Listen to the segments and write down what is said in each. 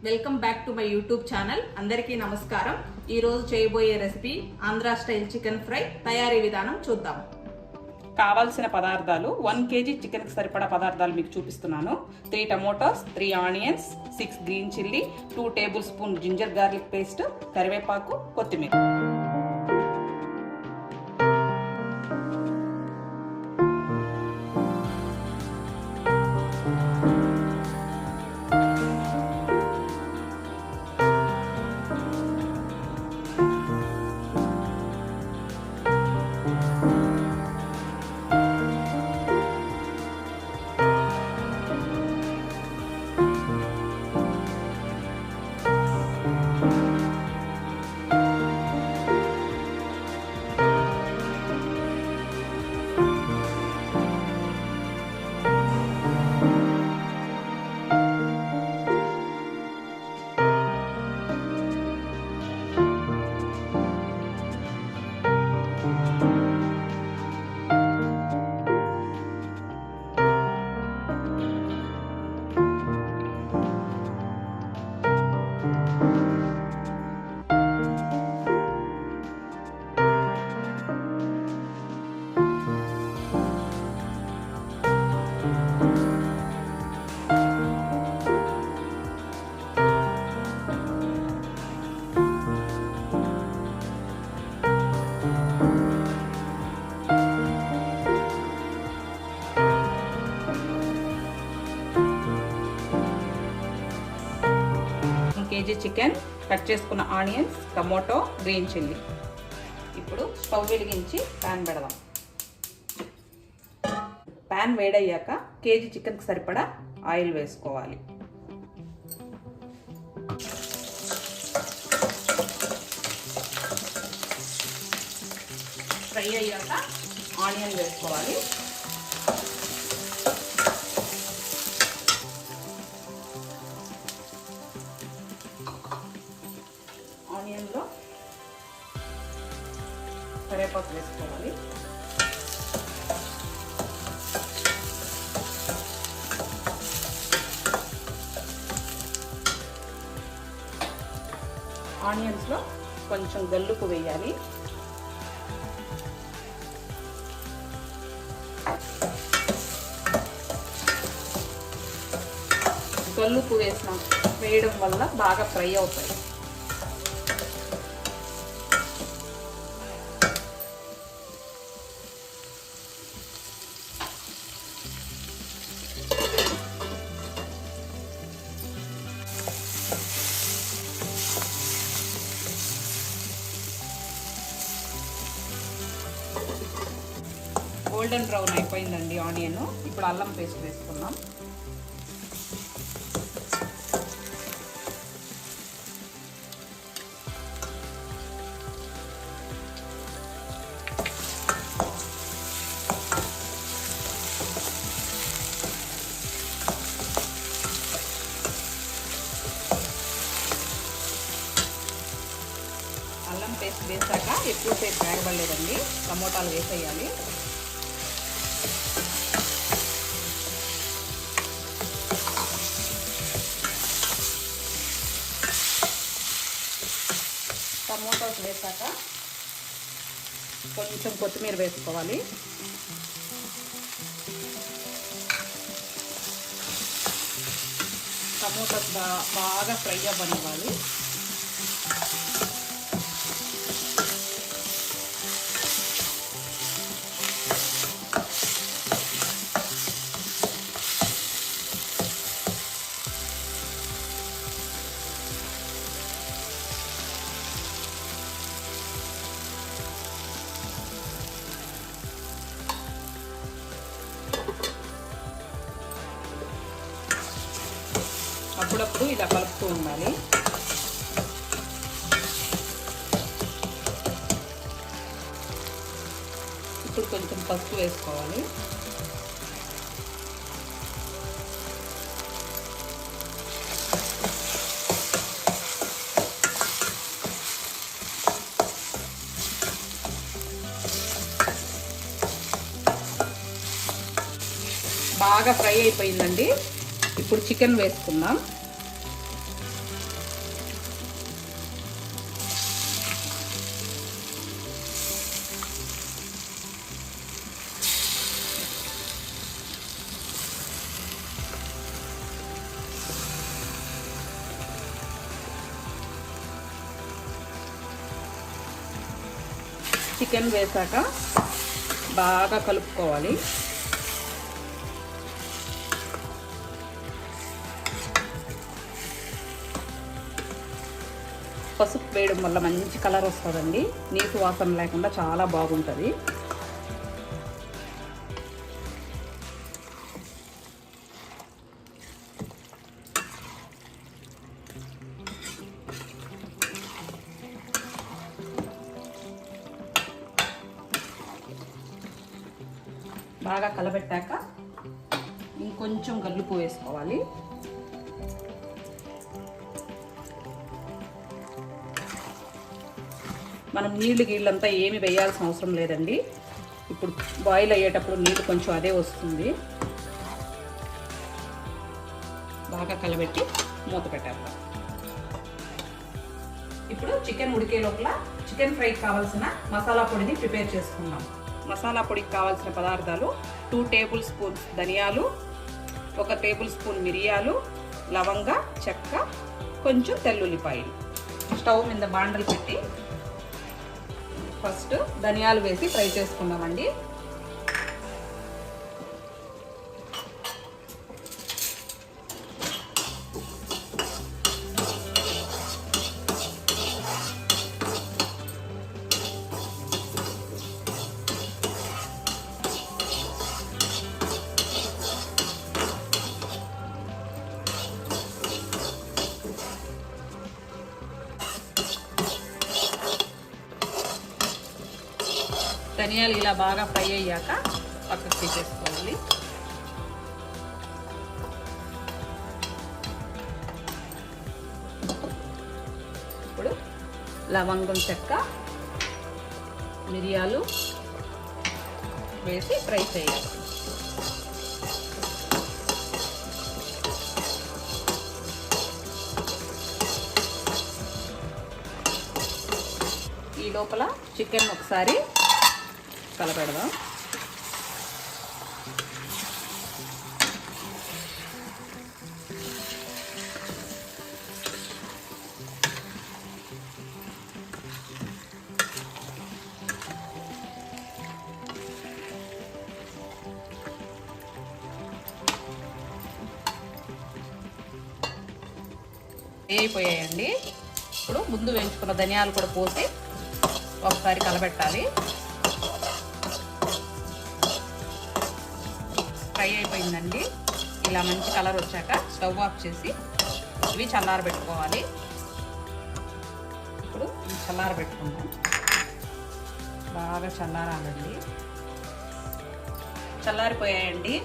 Welcome back to my YouTube channel. అందరికీ నమస్కారం. ఈ రోజు చేయబోయే recipe Andhra style chicken fry. తయారీ విధానం చూద్దాం. కావాల్సిన పదార్థాలు 1 kg చికెన్ కి సరిపడా పదార్థాలు మీకు చూపిస్తున్నాను. 3 tomatoes, 3 onions, 6 green chilli, 2 tablespoon ginger garlic paste, కరివేపాకు, కొత్తిమీర. కేజీ చికెన్, కట్ చేసుకున్న ఆనియన్స్, టమోటో, గ్రీన్ చిల్లీ. ఇప్పుడు స్టవ్ వెలిగించి ప్యాన్ పెడదాం. ప్యాన్ వేడయ్యాక కేజీ చికెన్కి సరిపడా ఆయిల్ వేసుకోవాలి. ఫ్రై అయ్యాక ఆనియన్ వేసుకోవాలి. ఆనియన్లో కరివేపాకు వేసుకోవాలి. ఆనియన్స్లో కొంచెం గల్లుపు వేయాలి. గల్లుపు వేయడం వల్ల బాగా ఫ్రై అవుతాయి. గోల్డెన్ బ్రౌన్ అయిపోయిందండి ఆనియన్. ఇప్పుడు అల్లం పేస్ట్ వేసుకుందాం. అల్లం పేస్ట్ వేసాక ఎక్కువసేపు వేగబడలేదండి. టమోటాలు వేసేయాలి. టమోటాస్ వేసాక కొంచెం కొత్తిమీర వేసుకోవాలి. టమోటాస్ బాగా ఫ్రై అవ్వనివ్వాలి. అప్పుడప్పుడు ఇలా కలుపుతూ ఉండాలి. ఇప్పుడు కొంచెం పసుపు వేసుకోవాలి. బాగా ఫ్రై అయిపోయిందండి. ఇప్పుడు చికెన్ వేసుకుందాం. చికెన్ వేసాక బాగా కలుపుకోవాలి. పసుపు వేయడం వల్ల మంచి కలర్ వస్తుందండి. నీసు వాసన లేకుండా చాలా బాగుంటుంది. బాగా కలబెట్టాక ఇంకొంచెం గల్లుపు వేసుకోవాలి. మనం నీళ్ళంతా ఏమి వేయాల్సిన అవసరం లేదండి. ఇప్పుడు బాయిల్ అయ్యేటప్పుడు నీళ్ళు కొంచెం అదే వస్తుంది. బాగా కలబెట్టి మూత పెట్టేద్దాం. ఇప్పుడు చికెన్ ఉడికే లోపల చికెన్ ఫ్రైకి కావాల్సిన మసాలా పొడిని ప్రిపేర్ చేసుకుందాం. మసాలా పొడికి కావాల్సిన పదార్థాలు 2 టేబుల్ స్పూన్స్ ధనియాలు, 1 టేబుల్ స్పూన్ మిరియాలు, లవంగ, చెక్క, కొంచెం తెల్లుల్లిపాయలు. స్టవ్ మీద బాండలు పెట్టి ఫస్ట్ ధనియాలు వేసి ఫ్రై చేసుకుందామండి. ధనియాలు ఇలా బాగా ఫ్రై అయ్యాక పక్కకు తీసేసుకోవాలి. ఇప్పుడు లవంగం, చెక్క, మిరియాలు వేసి ఫ్రై చేయాలి. ఈ లోపల చికెన్ ఒకసారి కలపెడదాం. అయిపోయాయండి. ఇప్పుడు ముందు వేయించుకున్న ధనియాలు కూడా పోసి ఒకసారి కలబెట్టాలి. ఫ్రై అయిపోయిందండి. ఇలా మంచి కలర్ వచ్చాక స్టవ్ ఆఫ్ చేసి ఇవి చల్లారబెట్టుకోవాలి. ఇప్పుడు చల్లారబెట్టుకుందాం. బాగా చల్లారాలండి. చల్లారిపోయాయండి.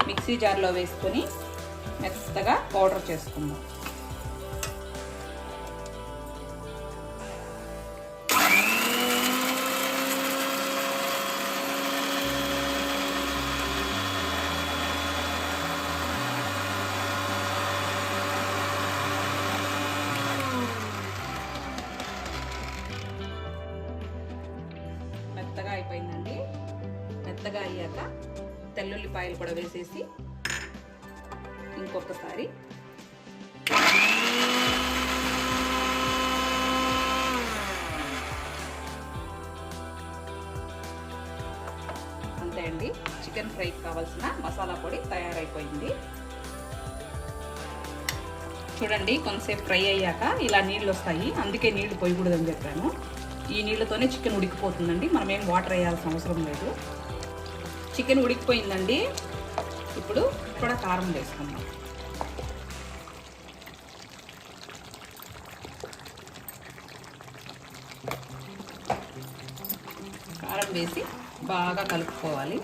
మిక్సీ జార్లో వేసుకొని మెత్తగా పౌడర్ చేసుకుందాం. మెత్తగా అయిపోయిందండి. మెత్తగా అయ్యాక తెల్లుల్లిపాయలు కూడా వేసేసి ఇంకొకసారి అంతే అండి. చికెన్ ఫ్రైకి కావాల్సిన మసాలా పొడి తయారైపోయింది. చూడండి, కొంతసేపు ఫ్రై అయ్యాక ఇలా నీళ్ళు వస్తాయి. అందుకే నీళ్లు పోయకూడదని చెప్పాను. ఈ నీళ్ళతోనే చికెన్ ఉడికిపోతుందండి. మనం ఏం వాటర్ వేయాల్సిన అవసరం లేదు. చికెన్ ఉడికిపోయిందండి. ఇప్పుడు కూడా కారం వేసుకుందాం. కారం వేసి బాగా కలుపుకోవాలి.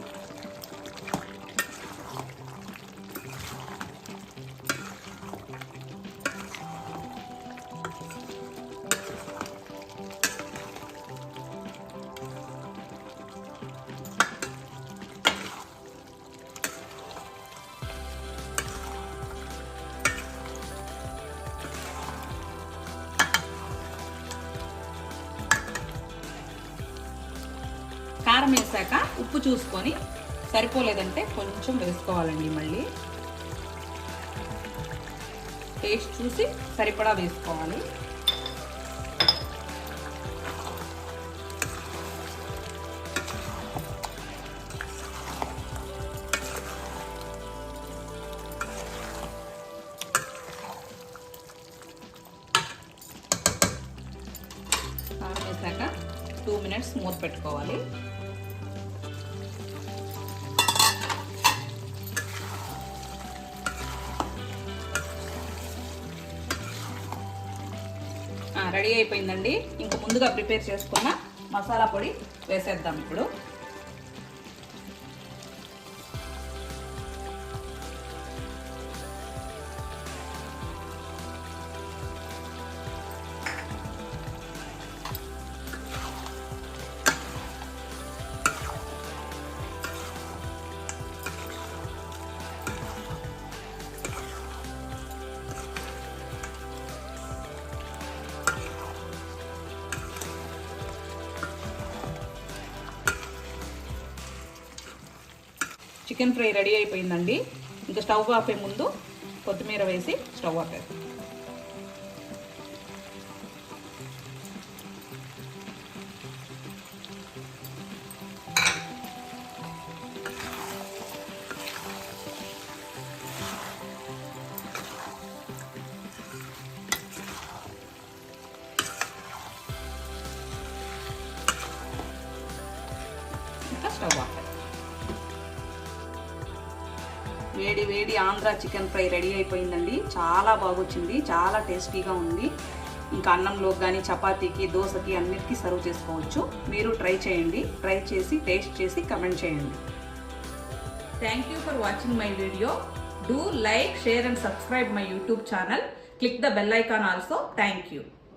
కారం వేసాక ఉప్పు చూసుకొని సరిపోలేదంటే కొంచెం వేసుకోవాలండి. మళ్ళీ టేస్ట్ చూసి సరిపడా వేసుకోవాలి. కారం వేసాక 2 మినిట్స్ మూత పెట్టుకోవాలి. రెడీ అయిపోయిందండి. ఇంక ముందుగా ప్రిపేర్ చేసుకున్న మసాలా పొడి వేసేద్దాం ఇప్పుడు. చికెన్ ఫ్రై రెడీ అయిపోయిందండి. ఇంకా స్టవ్ ఆపే ముందు కొత్తిమీర వేసి స్టవ్ ఆపేది. ఇంకా స్టవ్ ఆపేది. వేడి వేడి ఆంధ్ర చికెన్ ఫ్రై రెడీ అయిపోయిందండి. చాలా బాగొచ్చింది, చాలా టేస్టీగా ఉంది. ఇంకా అన్నంలోకి కానీ చపాతీకి, దోశకి అన్నిటికీ సర్వ్ చేసుకోవచ్చు. మీరు ట్రై చేయండి. ట్రై చేసి టేస్ట్ చేసి కమెంట్ చేయండి. Thank you for watching my video. Do like, share and subscribe my YouTube channel. Click the bell icon also. Thank you.